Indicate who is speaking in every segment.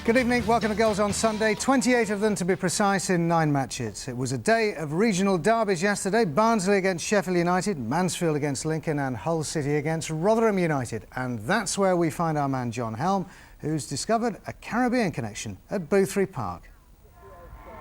Speaker 1: Good evening, welcome to Goals on Sunday. 28 of them to be precise in 9 matches. It was a day of regional derbies yesterday. Barnsley against Sheffield United, Mansfield against Lincoln and Hull City against Rotherham United. And that's where we find our man John Helm, who's discovered a Caribbean connection at Boothry Park.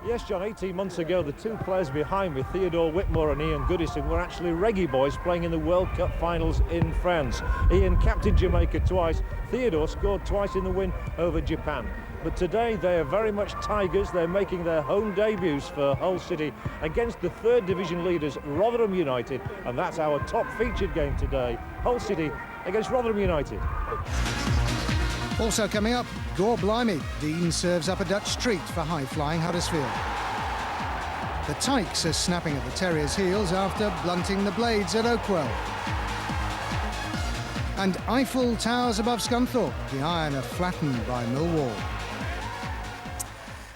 Speaker 2: Yes, John, 18 months ago, the two players behind me, Theodore Whitmore and Ian Goodison, were actually Reggae boys playing in the World Cup finals in France. Ian captained Jamaica twice. Theodore scored twice in the win over Japan. But today they are very much Tigers. They're making their home debuts for Hull City against the third division leaders, Rotherham United. And that's our top featured game today, Hull City against Rotherham United.
Speaker 1: Also coming up, Gore Blimey. Dean serves up a Dutch treat for high-flying Huddersfield. The Tykes are snapping at the Terriers' heels after blunting the blades at Oakwell. And Eiffel towers above Scunthorpe. The Iron are flattened by Millwall.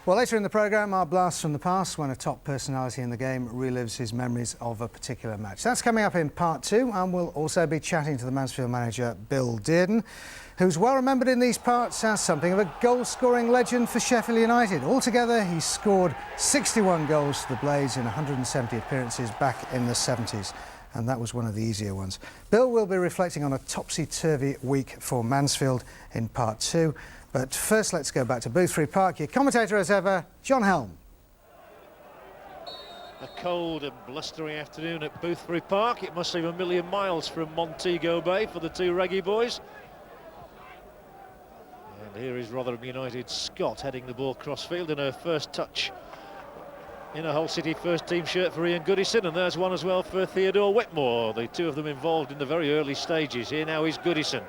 Speaker 1: Well, later in the programme, our blast from the past when a top personality in the game relives his memories of a particular match. That's coming up in part 2, and we'll also be chatting to the Mansfield manager, Bill Dearden, who's well remembered in these parts as something of a goal-scoring legend for Sheffield United. Altogether, he scored 61 goals for the Blades in 170 appearances back in the 70s. And that was one of the easier ones. Bill will be reflecting on a topsy-turvy week for Mansfield in part 2. But first, let's go back to Boothry Park. Your commentator, as ever, John Helm.
Speaker 2: A cold and blustery afternoon at Boothry Park. It must seem a million miles from Montego Bay for the two Reggae boys. And here is Rotherham United's Scott heading the ball crossfield in her first touch in a Hull City first team shirt for Ian Goodison, and there's one as well for Theodore Whitmore. The two of them involved in the very early stages. Here now is Goodison,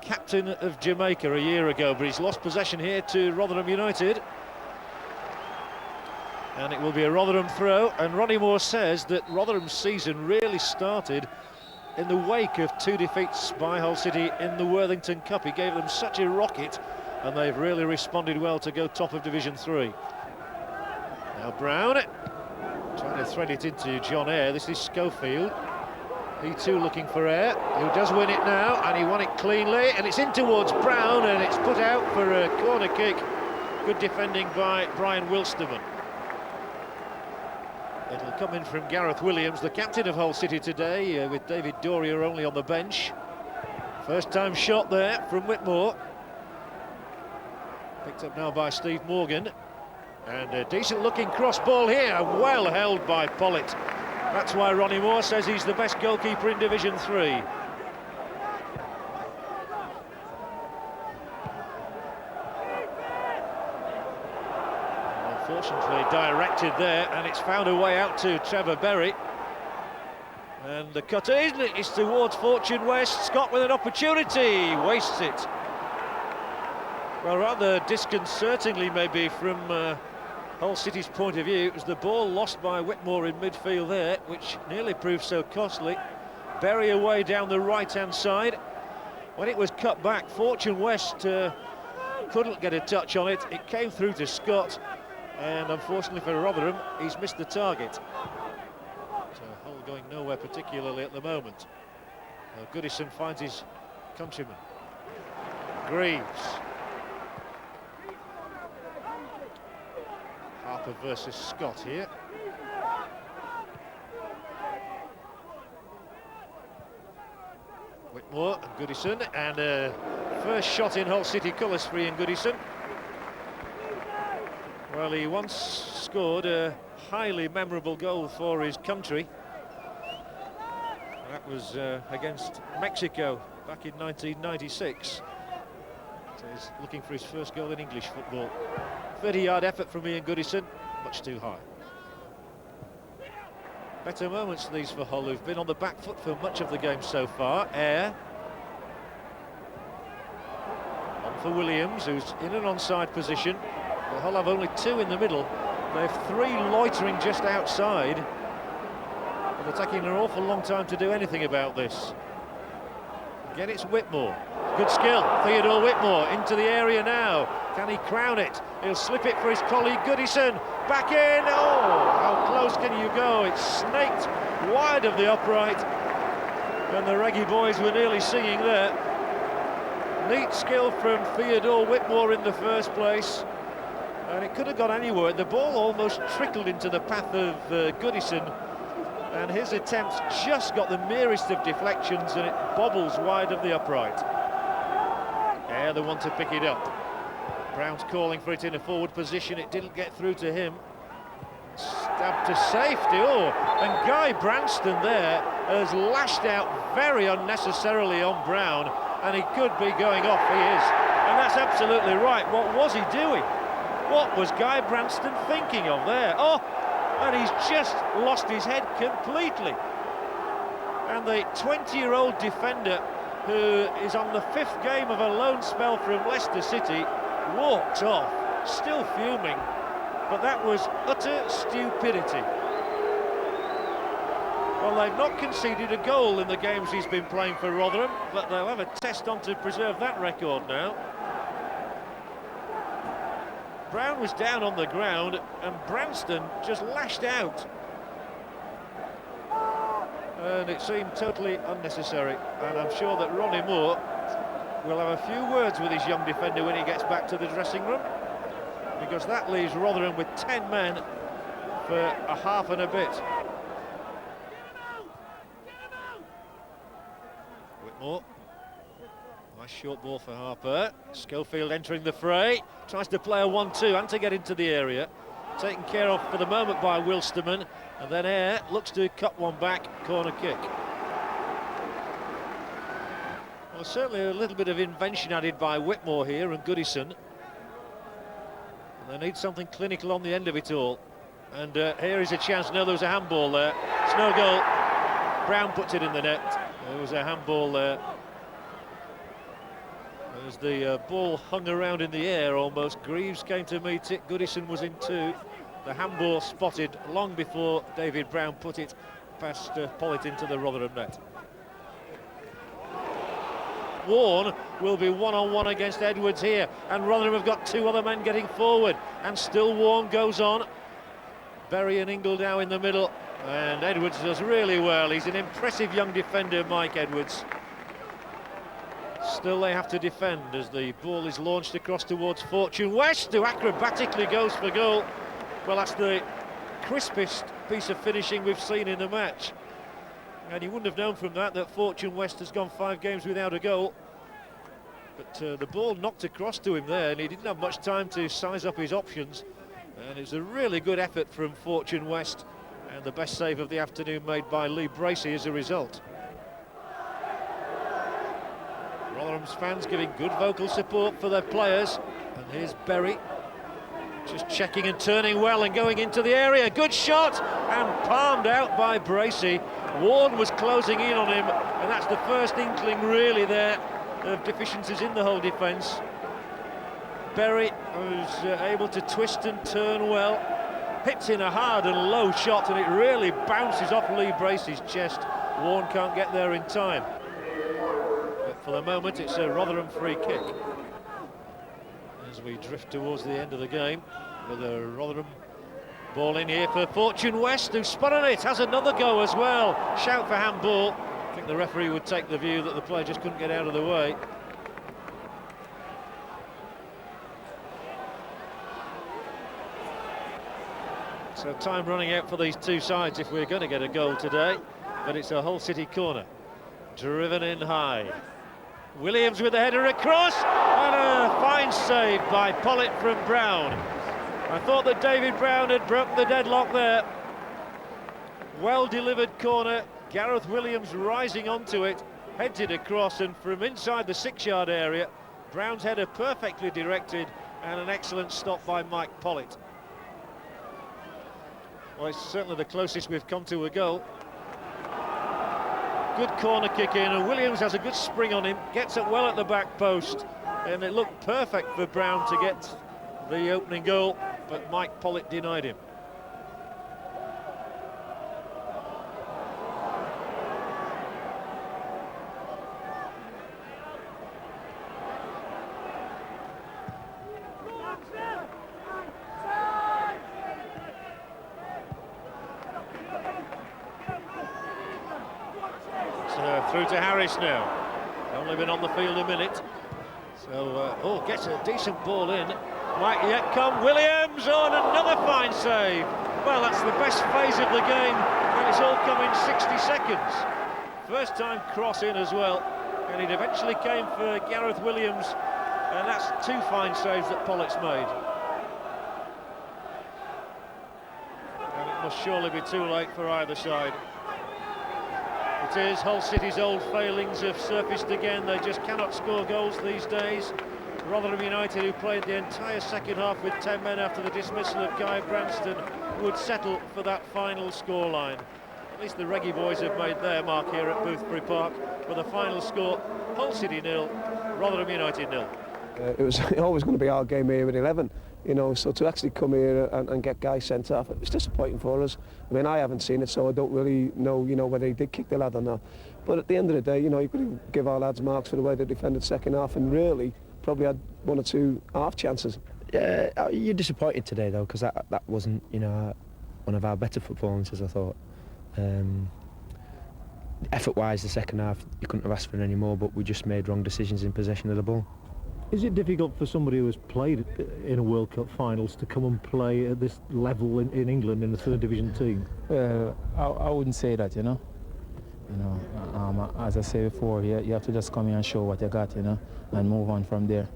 Speaker 2: captain of Jamaica a year ago, but he's lost possession here to Rotherham United. And it will be a Rotherham throw, and Ronnie Moore says that Rotherham's season really started in the wake of 2 defeats by Hull City in the Worthington Cup. He gave them such a rocket, and they've really responded well to go top of Division 3. Now Brown trying to thread it into John Eyre. This is Schofield. He too looking for Eyre, who does win it now, and he won it cleanly, and it's in towards Brown, and it's put out for a corner kick. Good defending by Brian Wilsterman. It'll come in from Gareth Williams, the captain of Hull City today, with David Doria only on the bench. First time shot there from Whitmore. Picked up now by Steve Morgan. And a decent looking cross ball here, well held by Pollitt. That's why Ronnie Moore says he's the best goalkeeper in Division 3. Unfortunately directed there, and it's found a way out to Trevor Berry. And the cutter is towards Fortune West. Scott with an opportunity, wastes it. Well, rather disconcertingly maybe from Hull City's point of view, it was the ball lost by Whitmore in midfield there, which nearly proved so costly. Berry away down the right-hand side. When it was cut back, Fortune West couldn't get a touch on it. It came through to Scott, and unfortunately for Rotherham, he's missed the target. So Hull going nowhere particularly at the moment. Goodison finds his countryman. Greaves. Harper versus Scott here. Whitmore and Goodison, and first shot in Hull City colours for Ian Goodison. Well, he once scored a highly memorable goal for his country. That was against Mexico back in 1996. So he's looking for his first goal in English football. 30-yard effort from Ian Goodison, much too high. Better moments these for Hull, who've been on the back foot for much of the game so far. Eyre. On for Williams, who's in an onside position. Well, Hull have only 2 in the middle. They have 3 loitering just outside. And they're taking an awful long time to do anything about this. Again, it's Whitmore. Good skill, Theodore Whitmore into the area now. Can he crown it? He'll slip it for his colleague Goodison. Back in, oh, how close can you go? It's snaked wide of the upright. And the Reggae boys were nearly singing there. Neat skill from Theodore Whitmore in the first place, and it could have gone anywhere. The ball almost trickled into the path of Goodison, and his attempts just got the merest of deflections, and it bobbles wide of the upright. Yeah, they want to pick it up. Brown's calling for it in a forward position. It didn't get through to him. Stabbed to safety. Oh, and Guy Branston there has lashed out very unnecessarily on Brown, and he could be going off. He is, and that's absolutely right. What was he doing? What was Guy Branston thinking of there? Oh, and he's just lost his head completely. And the 20-year-old defender, who is on the 5th game of a loan spell from Leicester City, walks off, still fuming. But that was utter stupidity. Well, they've not conceded a goal in the games he's been playing for Rotherham, but they'll have a test on to preserve that record now. Brown was down on the ground, and Branston just lashed out. And it seemed totally unnecessary, and I'm sure that Ronnie Moore will have a few words with his young defender when he gets back to the dressing room, because that leaves Rotherham with 10 men for a half and a bit. Whitmore, nice short ball for Harper. Schofield entering the fray, tries to play a 1-2 and to get into the area. Taken care of for the moment by Wilstermann, and then Ayre looks to cut one back, corner kick. Well, certainly a little bit of invention added by Whitmore here and Goodison. They need something clinical on the end of it all. And here is a chance. No, there was a handball there. It's no goal. Brown puts it in the net. There was a handball there. As the ball hung around in the air almost, Greaves came to meet it. Goodison was in two. The handball spotted long before David Brown put it past Pollitt into the Rotherham net. Warne will be one-on-one against Edwards here, and Rotherham have got two other men getting forward, and still Warne goes on. Berry and Ingledow in the middle, and Edwards does really well. He's an impressive young defender, Mike Edwards. Still they have to defend as the ball is launched across towards Fortune West, who acrobatically goes for goal. Well, that's the crispest piece of finishing we've seen in the match. And you wouldn't have known from that Fortune West has gone 5 games without a goal. But the ball knocked across to him there, and he didn't have much time to size up his options. And it was a really good effort from Fortune West, and the best save of the afternoon made by Lee Bracey as a result. Rotherham's fans giving good vocal support for their players. And here's Berry, just checking and turning well and going into the area. Good shot, and palmed out by Bracey. Warne was closing in on him, and that's the first inkling really there of deficiencies in the whole defence. Berry was able to twist and turn well, hits in a hard and low shot, and it really bounces off Lee Bracey's chest. Warne can't get there in time. But for the moment it's a Rotherham free kick. As we drift towards the end of the game, with a Rotherham ball in here for Fortune West, who spun on it, has another go as well. Shout for handball. I think the referee would take the view that the player just couldn't get out of the way. So time running out for these two sides if we're going to get a goal today, but it's a Hull City corner. Driven in high. Williams with the header across, and a fine save by Pollitt from Brown. I thought that David Brown had broken the deadlock there. Well delivered corner, Gareth Williams rising onto it, heads it across, and from inside the 6-yard area, Brown's header perfectly directed, and an excellent stop by Mike Pollitt. Well, it's certainly the closest we've come to a goal. Good corner kick in, and Williams has a good spring on him, gets it well at the back post, and it looked perfect for Brown to get the opening goal, but Mike Pollitt denied him. Through to Harris now. Only been on the field a minute. So, gets a decent ball in. Might yet come Williams on another fine save. Well, that's the best phase of the game, and it's all come in 60 seconds. First time cross in as well, and it eventually came for Gareth Williams, and that's 2 fine saves that Pollock's made. And it must surely be too late for either side. It is. Hull City's old failings have surfaced again. They just cannot score goals these days. Rotherham United, who played the entire second half with 10 men after the dismissal of Guy Branston, would settle for that final scoreline. At least the Reggie boys have made their mark here at Boothbury Park with a final score: Hull City 0, Rotherham United 0.
Speaker 3: It was always going to be our game here at 11, you know, so to actually come here and get Guy sent off, it was disappointing for us. I mean, I haven't seen it, so I don't really know, you know, whether he did kick the lad or not. But at the end of the day, you know, you've got to give our lads marks for the way they defended second half, and really probably had 1 or 2 half chances.
Speaker 4: Yeah, you're disappointed today though, because that wasn't, you know, one of our better performances, I thought. Effort-wise, the second half, you couldn't have asked for any more, but we just made wrong decisions in possession of the ball.
Speaker 5: Is it difficult for somebody who has played in a World Cup finals to come and play at this level in England in the 3rd division team?
Speaker 6: I wouldn't say that, you know. As I said before, you have to just come here and show what you got, you know, and move on from there.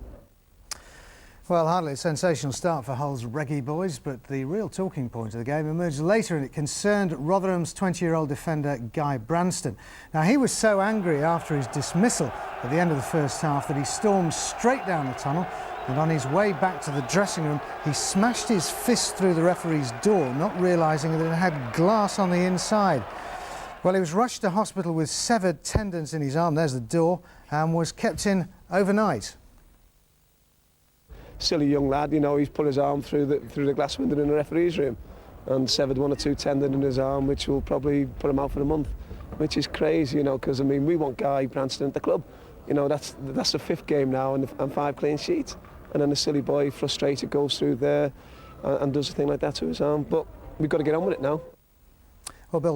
Speaker 1: Well, hardly a sensational start for Hull's Reggie boys, but the real talking point of the game emerged later, and it concerned Rotherham's 20-year-old defender Guy Branston. Now, he was so angry after his dismissal at the end of the first half that he stormed straight down the tunnel, and on his way back to the dressing room, he smashed his fist through the referee's door, not realising that it had glass on the inside. Well, he was rushed to hospital with severed tendons in his arm, there's the door, and was kept in overnight.
Speaker 3: Silly young lad, you know, he's put his arm through the glass window in the referee's room and severed 1 or 2 tendons in his arm, which will probably put him out for a month, which is crazy, you know, because I mean, we want Guy Branston at the club. You know, that's the 5th game now and 5 clean sheets, and then the silly boy, frustrated, goes through there and does a thing like that to his arm. But we've got to get on with it now.
Speaker 1: Well, Bill